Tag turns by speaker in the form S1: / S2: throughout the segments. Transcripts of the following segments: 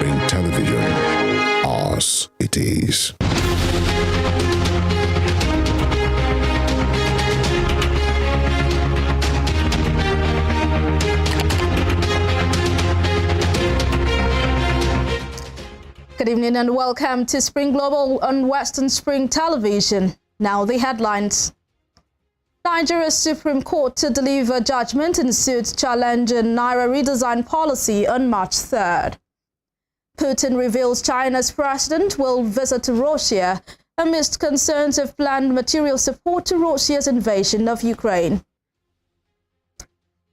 S1: Spring Television. Ours it is.
S2: Good evening and welcome to Spring Global on Western Spring Television. Now the headlines. Nigeria's Supreme Court to deliver judgment in suit challenging Naira redesign policy on March 3rd. Putin reveals China's president will visit Russia amidst concerns of planned material support to Russia's invasion of Ukraine.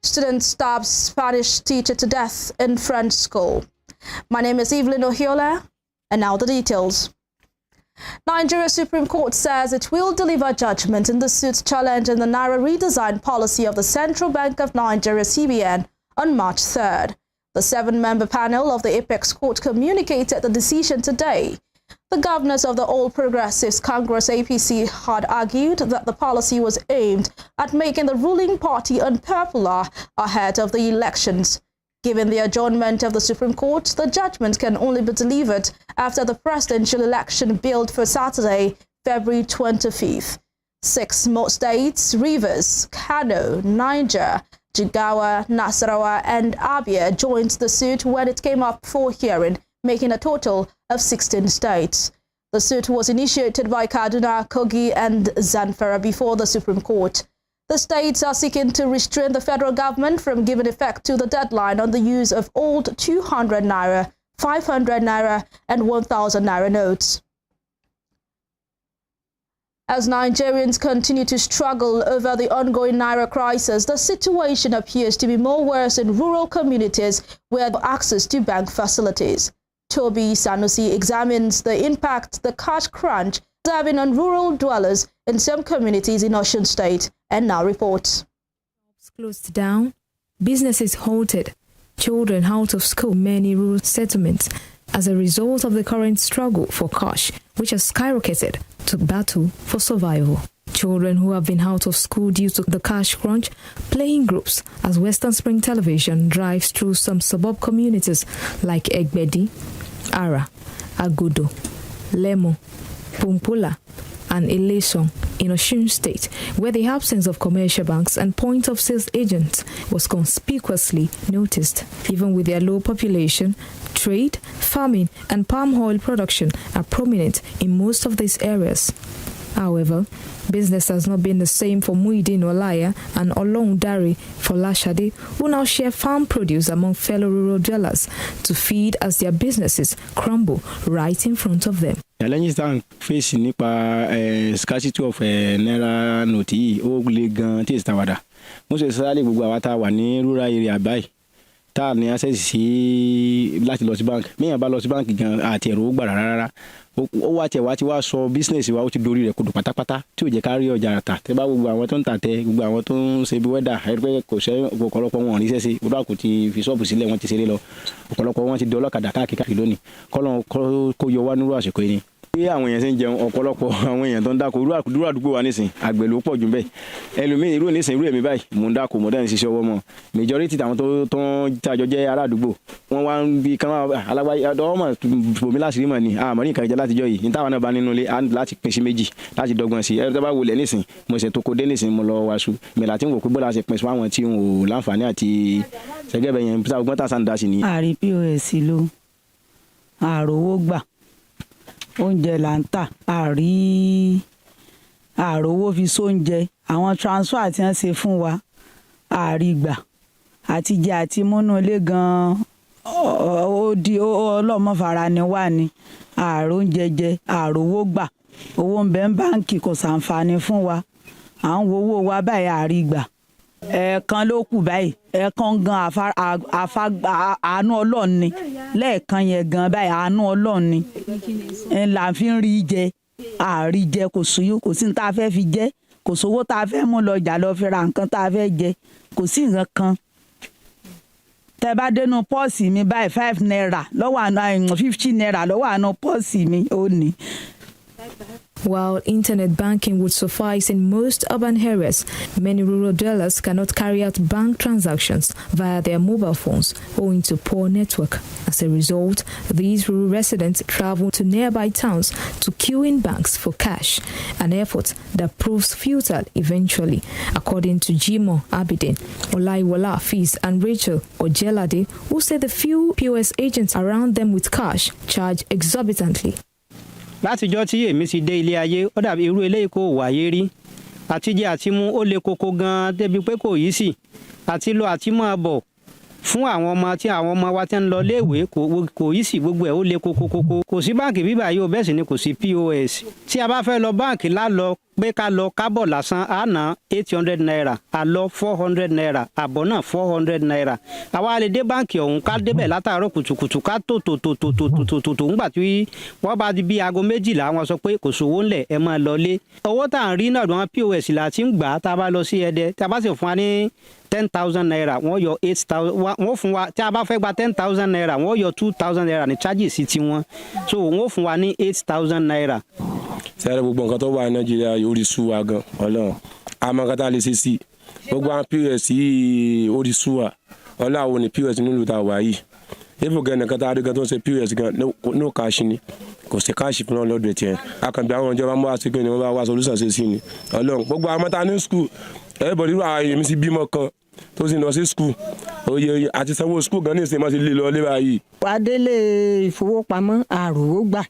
S2: Student stabs Spanish teacher to death in French school. My name is Evelyn Ohiola, and now the details. Nigeria Supreme Court says it will deliver judgment in the suit challenging the Naira redesign policy of the Central Bank of Nigeria, CBN, on March 3rd. The 7-member panel of the Apex Court communicated the decision today. The governors of the All Progressives Congress, APC, had argued that the policy was aimed at making the ruling party unpopular ahead of the elections. Given the adjournment of the Supreme Court, the judgment can only be delivered after the presidential election billed for Saturday, February 25th. 6 more states, Rivers, Kano, Niger, Jigawa, Nasarawa, and Abia joined the suit when it came up for hearing, making a total of 16 states. The suit was initiated by Kaduna, Kogi, and Zamfara before the Supreme Court. The states are seeking to restrain the federal government from giving effect to the deadline on the use of old 200 naira, 500 naira, and 1,000 naira notes. As Nigerians continue to struggle over the ongoing naira crisis, the situation appears to be more worse in rural communities where they have access to bank facilities. Toby Sanusi examines the impact the cash crunch is having on rural dwellers in some communities in Osun State, and now reports.
S3: Closed down, businesses halted, children out of school in many rural settlements as a result of the current struggle for cash, which has skyrocketed to battle for survival. Children who have been out of school due to the cash crunch playing groups as Western Spring Television drives through some suburb communities like Egbedi, Ara, Agudo, Lemo, Pumpula, and Ilesong in Osun State, where the absence of commercial banks and point-of-sales agents was conspicuously noticed. Even with their low population, trade, farming, and palm oil production are prominent in most of these areas. However, business has not been the same for Muideen Olaya and Olong Dari for Lashade, who now share farm produce among fellow rural dwellers to feed as their businesses crumble right in front of them.
S4: Challenges that face nípa scarcity of naira note yìí ó le gan tí ìsìtàwádà. Most especially gbogbo àwa tá a wà ní rural area báyìí tá a ní access sí láti lọ sí bank. Míyàn bá lọ sí bank gan àti ẹ̀rọ ó gbà rárá. Ó wá tiẹ̀ wá ti wá sọ business wa ó ti dorí rẹ̀ kodò pátápátá tí ò jẹ́ ká rí ọjà tà. Tẹ́ bá gbogbo àwọn tó ń tà tẹ gbogbo àwọn tó ń ṣe bí wẹ́dà ẹgbẹ́ kò ṣe ọ̀pọ̀lọpọ̀ wọn ríṣẹ́ sí gbogbo àkó ti fi ṣọ́ọ̀bù sílẹ̀ wọ́n ti ṣeré lọ ọ̀pọ̀lọpọ̀ wọn ti di ọlọ́kadà káàkiri lónìí kọ́lọ́n kó yọ wá nírú àsìkò yìí ni. Bí àwọn èèyàn ṣe ń jẹun ọ̀pọ̀lọpọ̀ àwọn èèyàn tó ń dáko irú àdúgbò wa nísìn àgbẹ̀ ló pọ̀ jù bẹ́ẹ̀ ẹlòmíì irú nísìn irú èmi báyìí mò ń dáko mò ń ṣiṣẹ́ ọwọ́ mọ́ majority tàwọn tó ń tàjọ jẹ́ ará àdúgbò wọ́n wá ń bi kán alágbáyé ọmọ bòmí láṣìírí mọ̀ ni àmọ́ ní nǹkan ìjẹ́ látijọ́ yìí ní táwọn náà bá nínú ilé láti pín sí méjì láti dọ́gbọ́n sí ẹ̀rọ tó bá wọlé nísìn mo ṣe tó kó dé nísìn mo lọ wàásù mẹ́la tí ń wò pé bọ́lá ṣe pín sí àwọn tí ń wò láǹfààní àti ṣẹ́gẹ́bẹ̀ yẹn pípa ọgbọ́n tàṣà ń dá sí ni.
S5: àrí pos ló àròwó gbà oúnjẹ là ń tà àròwó fi sóúnjẹ àwọn transfer tí wọ́n ṣe fún wa àrígbà àti jẹ àti múnú ilé gan-an ó di ọlọ́mọfara ni wà ní àròúnjẹ jẹ àròwó gbà owó ń bẹ ń báǹkì kò ṣàǹfààní fún wa à ń wo owó wa báyìí àrígbà ẹ̀ẹ̀kan ló kù báyìí ẹ̀ẹ̀kan gan àánú Ọlọ́run ni lẹ́ẹ̀kan yẹn gan báyìí àánú Ọlọ́run ni là fi ń rí jẹ àrí jẹ kò sí ní tá a fẹ́ fi jẹ kò sówó tá a fẹ́ mú lọ jà lọ fi ra nǹkan tá a fẹ́ jẹ kò sí nǹkan kan. Tẹ́ bá dénú pọ́ọ̀sì mi báyìí 5 naira lọ́wọ́ àná 50 naira lọ́wọ́ àná pọ́ọ̀sì mi ó ní
S3: While internet banking would suffice in most urban areas, many rural dwellers cannot carry out bank transactions via their mobile phones owing to poor network. As a result, these rural residents travel to nearby towns to queue in banks for cash, an effort that proves futile eventually, according to Jimo Abidin, Olaiwola Hafiz, and Rachel Ojelade, who say the few POS agents around them with cash charge exorbitantly.
S4: Látijọ́ tí èmi ti dé ilé ayé ó dàbí irú eléyìí kò wáyé rí àtijẹ àti mú ó le koko gan débi pé kò yí sí àti lọ àti máa bọ̀ fún àwọn ọmọ tí àwọn ọmọ wa tí ń lọ léèwé kò yí sí gbogbo ẹ̀ ó le koko kò sí báǹkì bíbá yìí ó bẹ́ẹ̀ sì ni kò sí POS tí a bá fẹ́ lọ báǹkì lálọ pé ká lọ kábọ̀ lásán á ná 800 naira àlọ 400 naira àbọ̀ náà 400 naira àwa lè dé báǹkì ọ̀hún ká débẹ̀ látàárọ̀ kùtùkùtù ká tó ńgbà tí wọ́n bá di bí aago 12 wọ́n sọ pé kò sówó ńlẹ̀ ẹ máa lọlé owó tá à ń rí náà wọn POS là ti ń gbà tá a bá lọ sí Ẹdẹ tá a bá sì fún wa ní 10,000 naira wọ́n yọ 8,000 wọ́n fún wa tí a bá fẹ́ gba 10,000 naira wọ́n yọ 2,000 naira ní charges sí tiwọn so wọ́n fún wa ní 8,000 naira.
S6: sẹ́rẹ̀ gbogbo nǹkan tó wà ní Nàìjíríà yóò rí sú wa gan Ọlọ́run àmọ́ nǹkan tá a lè ṣe sí gbogbo àwọn POS yìí ó rí sú wa Ọlọ́run àwọn ní POS nílùú tá a wà yìí ifo gan nǹkan tá a rí gan tó ń ṣe POS gan no cash ni kò sí káàṣì fún ọlọ́dún tiẹ̀ akànbí àwọn ìjọba mọ́ àti pé ni wọ́n bá wá solution ṣe sí ni Ọlọ́run gbogbo àwọn mọ́ta ní school everybody rú ààyè mi sí bímọ kan tó sì lọ sí school oyè àti sanwó school gan ní ìsinmi ti lè lọ lé báyìí.
S7: adélé ìfowópamọ́ àròwó gbà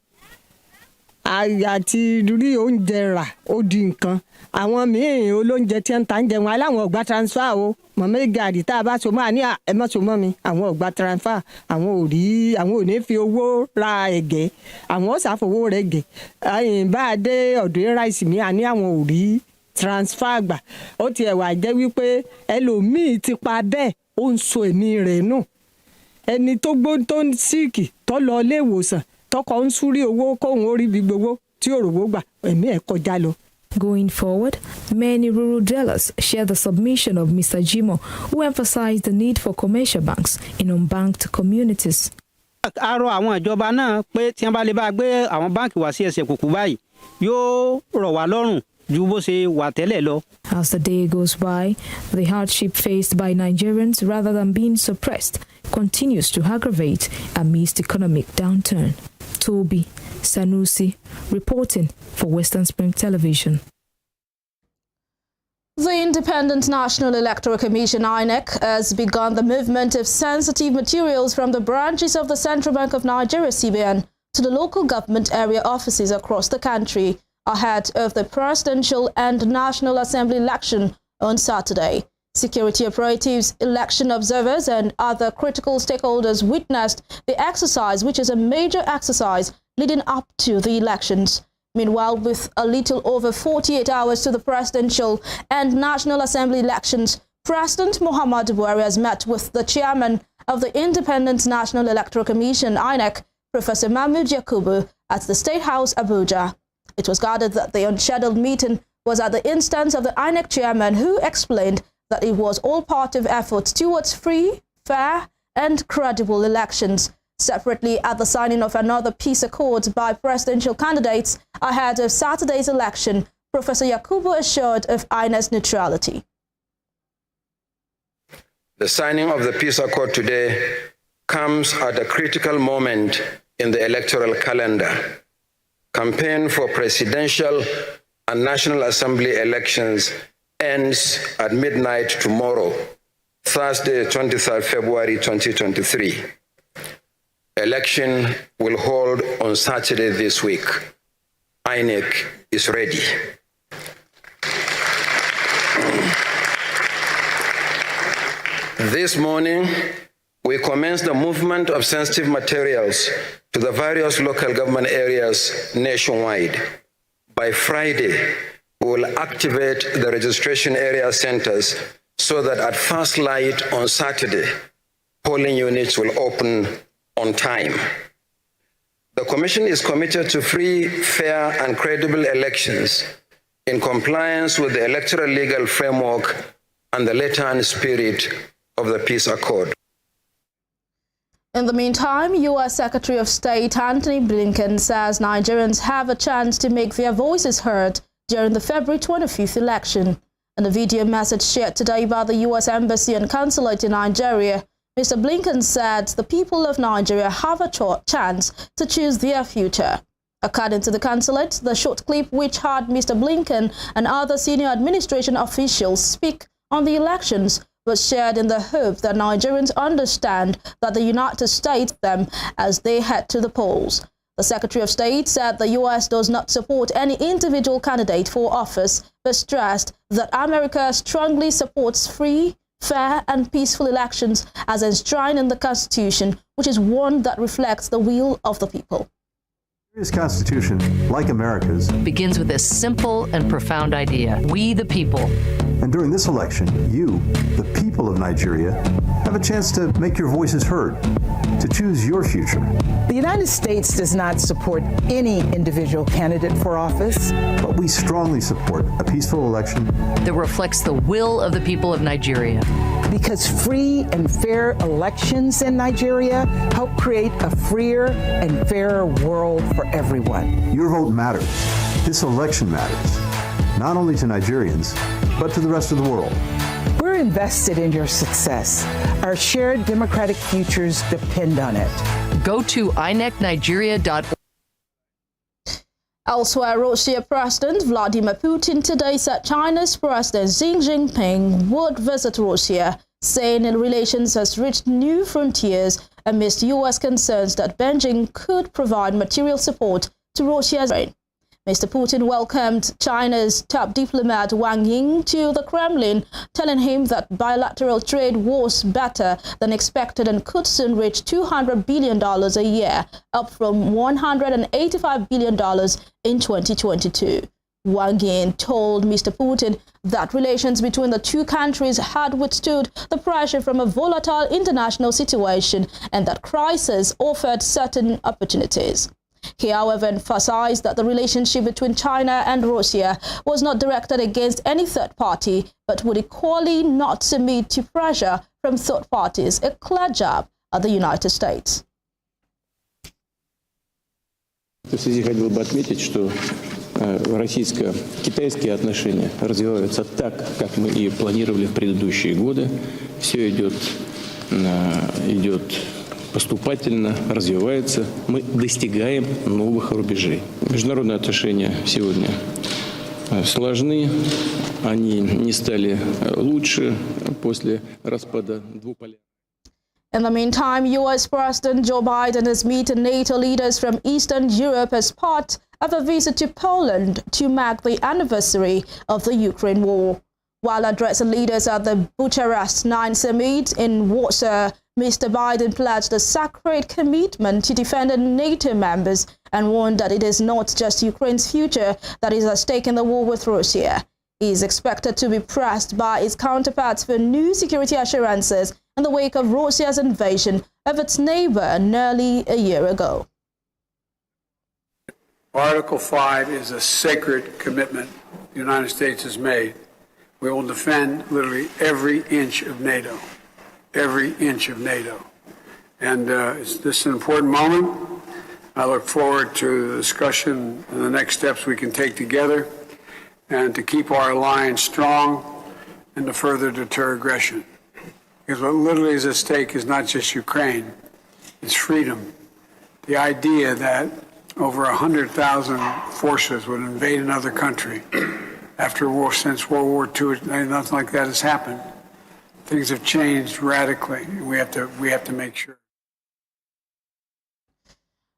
S7: àti rí oúnjẹ rà ó di nǹkan àwọn míì olóúnjẹ tí ń ta ń jẹun aláwọn ọgbà transfer o mọ̀mọ́ gàdí tá a bá so máa ní ẹ mọ́ so mọ́ mi àwọn ọgbà transfer àwọn ò ní fi owó ra ẹ̀gẹ́ àwọn ó ṣàfowó rẹ̀ gẹ̀ bá a dé ọ̀dọ̀ ráìsì mi àní àwọn ò rí transfer gbà ó tiẹ̀ wà jẹ́ wípé ẹlòmíì ti pa bẹ́ẹ̀ ó ń so ẹ̀mí rẹ̀ nù ẹni tó ń síìkì tó lọ ilé ìwòsàn tọkọ ń súrí owó kóhun ó rí bí gbowó tí òròwó gbà ẹ̀mí ẹ̀ kọjá lọ.
S3: Going forward, many rural dwellers share the submission of Mr. Jimo, who emphasized the need for commercial banks in unbanked communities.
S4: a rọ àwọn ìjọba náà pé tí wọ́n bá lè bá gbé àwọn báǹkì wá sí ẹsẹ̀ kùkù báyìí yóò rọ̀ wá lọ́rùn ju bó ṣe wà tẹ́lẹ̀ lọ.
S3: As the day goes by, the hardship faced by Nigerians, rather than being suppressed, continues to aggravate amidst economic downturn. Toby Sanusi reporting for Western Spring Television.
S2: The Independent National Electoral Commission, INEC, has begun the movement of sensitive materials from the branches of the Central Bank of Nigeria, CBN, to the local government area offices across the country ahead of the presidential and National Assembly election on Saturday. Security operatives, election observers, and other critical stakeholders witnessed the exercise, which is a major exercise leading up to the elections. Meanwhile, with a little over 48 hours to the presidential and National Assembly elections, President Muhammadu Buhari has met with the chairman of the Independent National Electoral Commission, INEC, Professor Mahmood Yakubu, at the State House, Abuja. It was gathered that the unscheduled meeting was at the instance of the INEC chairman, who explained that it was all part of efforts towards free, fair, and credible elections. Separately, at the signing of another peace accord by presidential candidates ahead of Saturday's election, Professor Yakubu assured of INEC's neutrality.
S8: The signing of the peace accord today comes at a critical moment in the electoral calendar. Campaign for presidential and National Assembly elections ends at midnight tomorrow, Thursday, 23rd February 2023. Election will hold on Saturday this week. INEC is ready. This morning, we commenced the movement of sensitive materials to the various local government areas nationwide. By Friday, we will activate the registration area centers so that at first light on Saturday, polling units will open on time. The Commission is committed to free, fair, and credible elections in compliance with the electoral legal framework and the letter and spirit of the peace accord.
S2: In the meantime, U.S. Secretary of State Antony Blinken says Nigerians have a chance to make their voices heard during the February 25th election. In a video message shared today by the U.S. Embassy and Consulate in Nigeria, Mr. Blinken said the people of Nigeria have a chance to choose their future. According to the consulate, the short clip, which had Mr. Blinken and other senior administration officials speak on the elections, was shared in the hope that Nigerians understand that the United States them as they head to the polls. The Secretary of State said the U.S. does not support any individual candidate for office, but stressed that America strongly supports free, fair and peaceful elections as enshrined in the Constitution, which is one that reflects the will of the people.
S9: Nigeria's Constitution, like America's,
S10: begins with this simple and profound idea: we the people.
S9: And during this election, you, the people of Nigeria, have a chance to make your voices heard, to choose your future.
S11: The United States does not support any individual candidate for office,
S9: but we strongly support a peaceful election
S10: that reflects the will of the people of Nigeria.
S11: Because free and fair elections in Nigeria help create a freer and fairer world for everyone.
S9: Your vote matters. This election matters, not only to Nigerians, but to the rest of the world.
S11: We're invested in your success. Our shared democratic futures depend on it.
S10: Go to inecnigeria.org.
S2: Elsewhere, Russia President Vladimir Putin today said China's President Xi Jinping would visit Russia, saying relations has reached new frontiers amidst U.S. concerns that Beijing could provide material support to Russia's reign. Mr. Putin welcomed China's top diplomat Wang Yi to the Kremlin, telling him that bilateral trade was better than expected and could soon reach $200 billion a year, up from $185 billion in 2022. Wang Yi told Mr. Putin that relations between the two countries had withstood the pressure from a volatile international situation and that crisis offered certain opportunities. He, however, emphasized that the relationship between China and Russia was not directed against any third party, but would equally not submit to pressure from third parties, a clear jab at the United States.
S12: В связи хотел бы отметить, что российско-китайские отношения развиваются так, как мы и планировали в предыдущие годы. Все идет поступательно, развивается. Мы достигаем новых рубежей. Международные отношения сегодня сложны. Они не стали лучше после распада двуполярного.
S2: In the meantime, U.S. President Joe Biden is meeting NATO leaders from Eastern Europe as part of a visit to Poland to mark the anniversary of the Ukraine war. While addressing leaders at the Bucharest 9 summit in Warsaw, Mr. Biden pledged a sacred commitment to defending NATO members and warned that it is not just Ukraine's future that is at stake in the war with Russia. He is expected to be pressed by his counterparts for new security assurances in the wake of Russia's invasion of its neighbor nearly a year ago.
S13: Article 5 is a sacred commitment the United States has made. We will defend literally every inch of NATO. Every inch of NATO. And this is an important moment. I look forward to the discussion and the next steps we can take together and to keep our alliance strong and to further deter aggression. Because what literally is at stake is not just Ukraine, it's freedom. The idea that over 100,000 forces would invade another country after war, since World War II, nothing like that has happened. Things have changed radically. We have to make sure.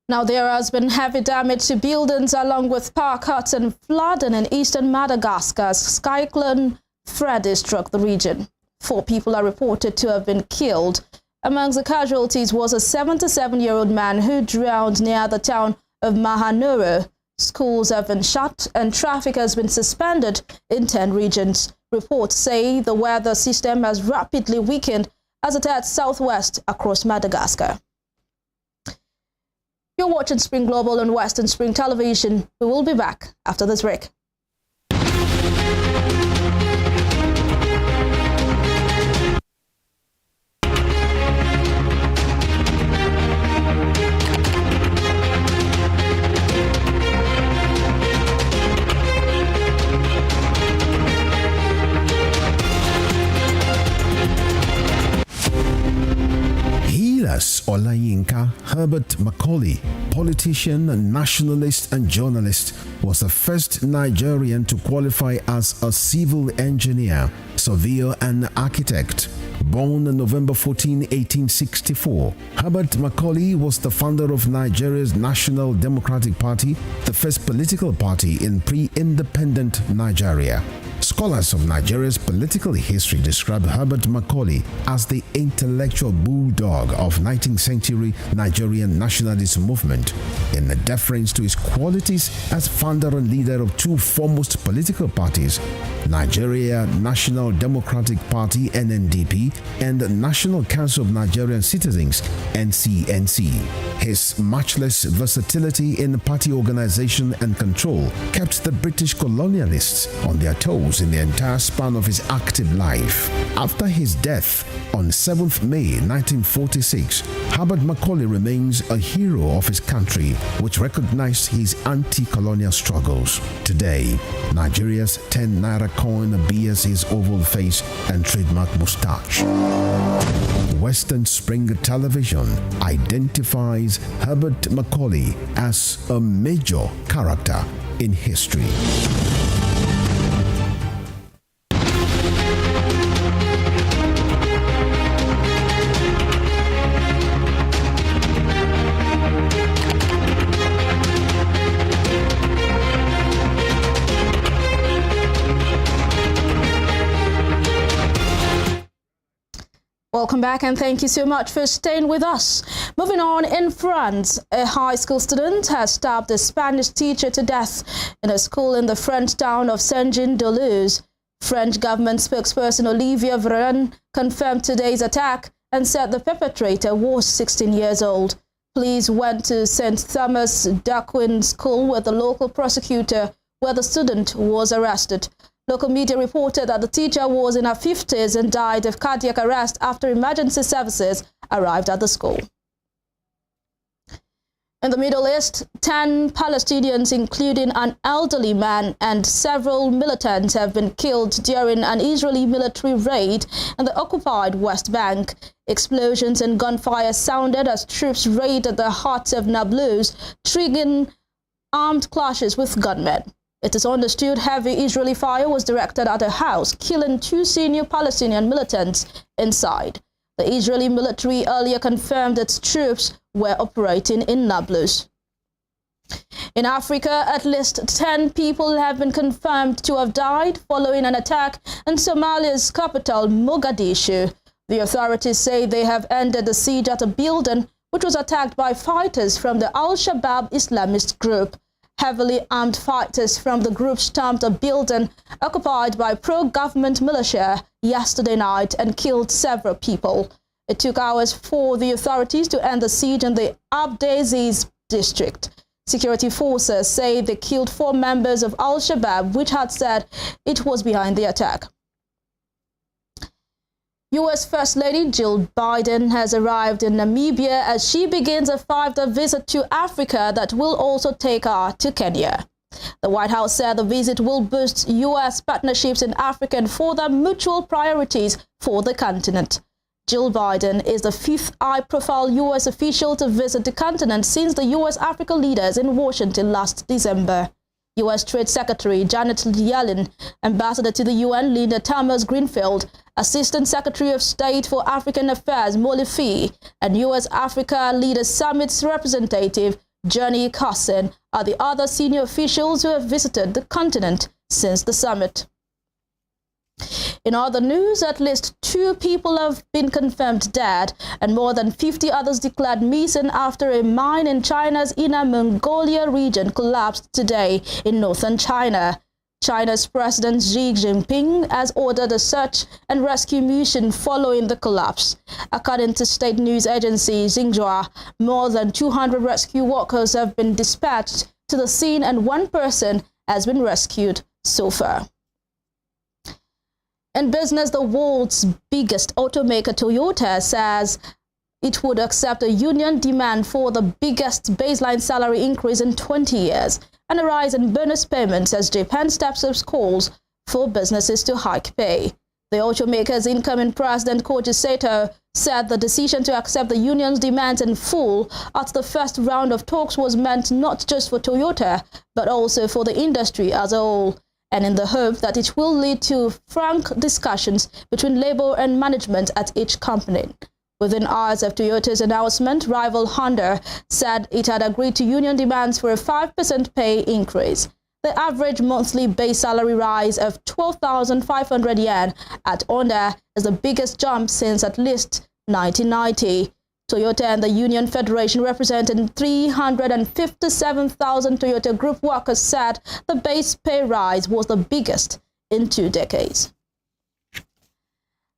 S2: Now, there has been heavy damage to buildings along with power cuts and flooding in eastern Madagascar as Cyclone Freddy struck the region. 4 people are reported to have been killed. Amongst the casualties was a 77-year-old man who drowned near the town of Mahanoro. Schools have been shut and traffic has been suspended in 10 regions. Reports say the weather system has rapidly weakened as it heads southwest across Madagascar. You're watching Spring Global on Western Spring Television. We will be back after this break.
S1: Nicholas Olayinka Herbert Macaulay, politician, nationalist, and journalist, was the first Nigerian to qualify as a civil engineer, surveyor, and architect. Born on November 14, 1864, Herbert Macaulay was the founder of Nigeria's National Democratic Party, the first political party in pre-independent Nigeria. Scholars of Nigeria's political history describe Herbert Macaulay as the intellectual bulldog of 19th century Nigerian nationalist movement, in deference to his qualities as founder and leader of two foremost political parties, Nigeria National Democratic Party (NNDP) and the National Council of Nigerian Citizens (NCNC). His matchless versatility in party organization and control kept the British colonialists on their toes in the entire span of his active life. After his death on 7th May 1946, Herbert Macaulay remains a hero of his country, which recognized his anti-colonial struggles. Today, Nigeria's 10 naira coin bears his oval face and trademark moustache. Western Spring Television identifies Herbert Macaulay as a major character in history.
S2: Welcome back and thank you so much for staying with us. Moving on, in France, a high school student has stabbed a Spanish teacher to death in a school in the French town of Saint-Jean-de-Luz. French government spokesperson Olivier Véran confirmed today's attack and said the perpetrator was 16 years old. Police went to St. Thomas d'Aquin School with the local prosecutor where the student was arrested. Local media reported that the teacher was in her 50s and died of cardiac arrest after emergency services arrived at the school. In the Middle East, 10 Palestinians, including an elderly man and several militants, have been killed during an Israeli military raid in the occupied West Bank. Explosions and gunfire sounded as troops raided the heart of Nablus, triggering armed clashes with gunmen. It is understood heavy Israeli fire was directed at a house, killing 2 senior Palestinian militants inside. The Israeli military earlier confirmed its troops were operating in Nablus. In Africa, at least 10 people have been confirmed to have died following an attack in Somalia's capital, Mogadishu. The authorities say they have ended the siege at a building which was attacked by fighters from the Al-Shabaab Islamist group. Heavily armed fighters from the group stormed a building occupied by pro-government militia yesterday night and killed several people. It took hours for the authorities to end the siege in the Abdelaziz district. Security forces say they killed 4 members of Al-Shabaab, which had said it was behind the attack. U.S. First Lady Jill Biden has arrived in Namibia as she begins a 5-day visit to Africa that will also take her to Kenya. The White House said the visit will boost U.S. partnerships in Africa and further mutual priorities for the continent. Jill Biden is the 5th high-profile U.S. official to visit the continent since the U.S.-Africa leaders in Washington last December. U.S. Trade Secretary Janet Yellen, Ambassador to the UN Linda Thomas-Greenfield, Assistant Secretary of State for African Affairs Molly Fee, and U.S. Africa Leaders Summit's representative Johnny Carson are the other senior officials who have visited the continent since the summit. In other news, at least 2 people have been confirmed dead and more than 50 others declared missing after a mine in China's Inner Mongolia region collapsed today in northern China. China's President Xi Jinping has ordered a search and rescue mission following the collapse. According to state news agency Xinhua, more than 200 rescue workers have been dispatched to the scene and 1 person has been rescued so far. In business, the world's biggest automaker Toyota says it would accept a union demand for the biggest baseline salary increase in 20 years and a rise in bonus payments as Japan steps up calls for businesses to hike pay. The automaker's incoming president, Koji Sato, said the decision to accept the union's demands in full at the first round of talks was meant not just for Toyota, but also for the industry as a whole, and in the hope that it will lead to frank discussions between labor and management at each company. Within hours of Toyota's announcement, rival Honda said it had agreed to union demands for a 5% pay increase. The average monthly base salary rise of 12,500 yen at Honda is the biggest jump since at least 1990. Toyota and the Union Federation, representing 357,000 Toyota Group workers, said the base pay rise was the biggest in 2 decades.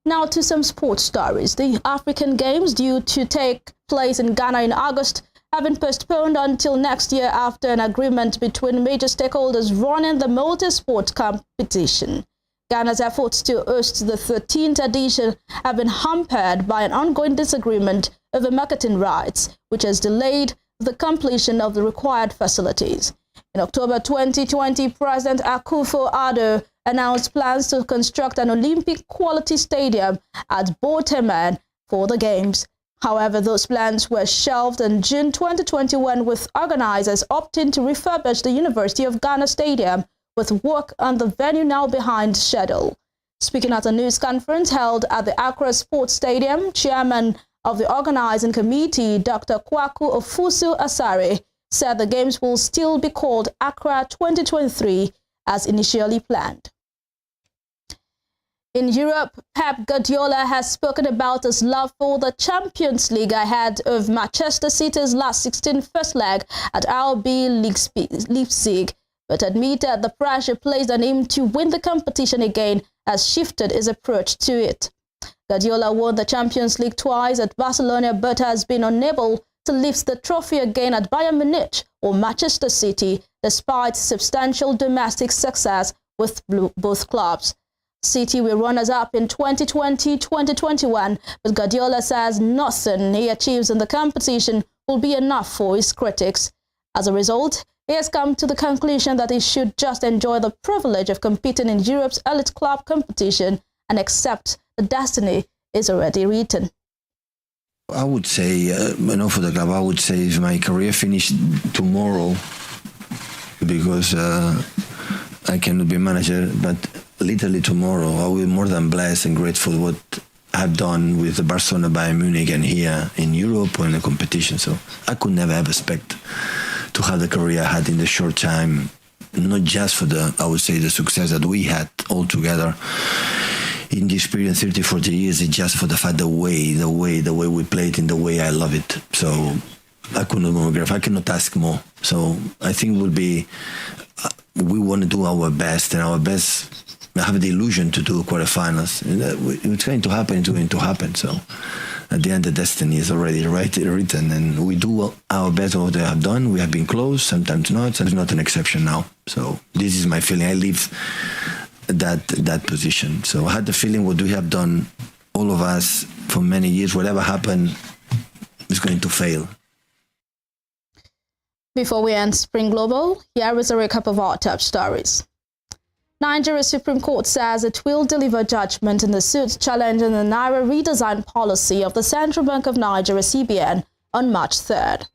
S2: Now to some sports stories. The African Games, due to take place in Ghana in August, have been postponed until next year after an agreement between major stakeholders running the multi-sport competition. Ghana's efforts to host the 13th edition have been hampered by an ongoing disagreement over marketing rights, which has delayed the completion of the required facilities. In October 2020, President Akufo-Addo announced plans to construct an Olympic-quality stadium at Boteman for the Games. However, those plans were shelved in June 2021, with organizers opting to refurbish the University of Ghana Stadium, with work on the venue now behind schedule. Speaking at a news conference held at the Accra Sports Stadium, Chairman of the organizing committee, Dr. Kwaku Ofusu Asare, said the Games will still be called Accra 2023 as initially planned. In Europe, Pep Guardiola has spoken about his love for the Champions League ahead of Manchester City's last 16 first leg at RB Leipzig, but admitted the pressure placed on him to win the competition again has shifted his approach to it. Guardiola won the Champions League twice at Barcelona, but has been unable to lift the trophy again at Bayern Munich or Manchester City, despite substantial domestic success with both clubs. City were runners-up in 2020-2021, but Guardiola says nothing he achieves in the competition will be enough for his critics. As a result, he has come to the conclusion that he should just enjoy the privilege of competing in Europe's elite club competition and accept the destiny is already written.
S14: I would say, for the club, I would say if my career finished tomorrow, because I cannot be manager, but literally tomorrow, I will be more than blessed and grateful what I've done with the Barcelona, Bayern Munich, and here in Europe or in the competition. So I could never ever expect to have the career I had in the short time, not just for the, I would say, the success that we had all together in this period, 30, 40 years, it's just for the fact, the way we played, in the way I love it. So I couldn't go more, I cannot ask more. So I think we want to do our best, and our best, I have the illusion to do quarterfinals. It's going to happen, it's going to happen. So at the end, the destiny is already written, and we do our best of what we have done. We have been close, sometimes not. So it's not an exception now. So this is my feeling. I live that position. So I had the feeling what we have done, all of us, for many years, whatever happened, is going to fail.
S2: Before we end Spring Global, here is a recap of our top stories. Nigeria Supreme Court says it will deliver judgment in the suit challenging the Naira redesign policy of the Central Bank of Nigeria, CBN, on March 3rd.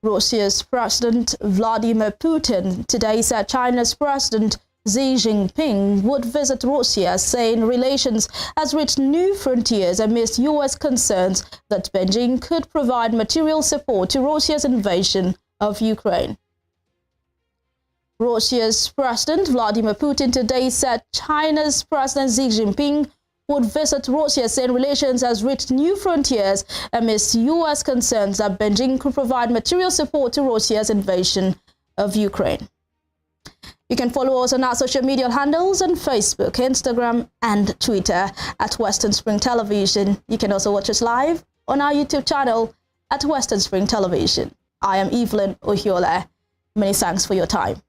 S2: Russia's President Vladimir Putin today said China's President Xi Jinping would visit Russia, saying relations has reached new frontiers amidst U.S. concerns that Beijing could provide material support to Russia's invasion of Ukraine. Russia's President Vladimir Putin today said China's President Xi Jinping would visit Russia, saying relations has reached new frontiers amidst U.S. concerns that Beijing could provide material support to Russia's invasion of Ukraine. You can follow us on our social media handles on Facebook, Instagram, and Twitter at Western Spring Television. You can also watch us live on our YouTube channel at Western Spring Television. I am Evelyn Ohiola. Many thanks for your time.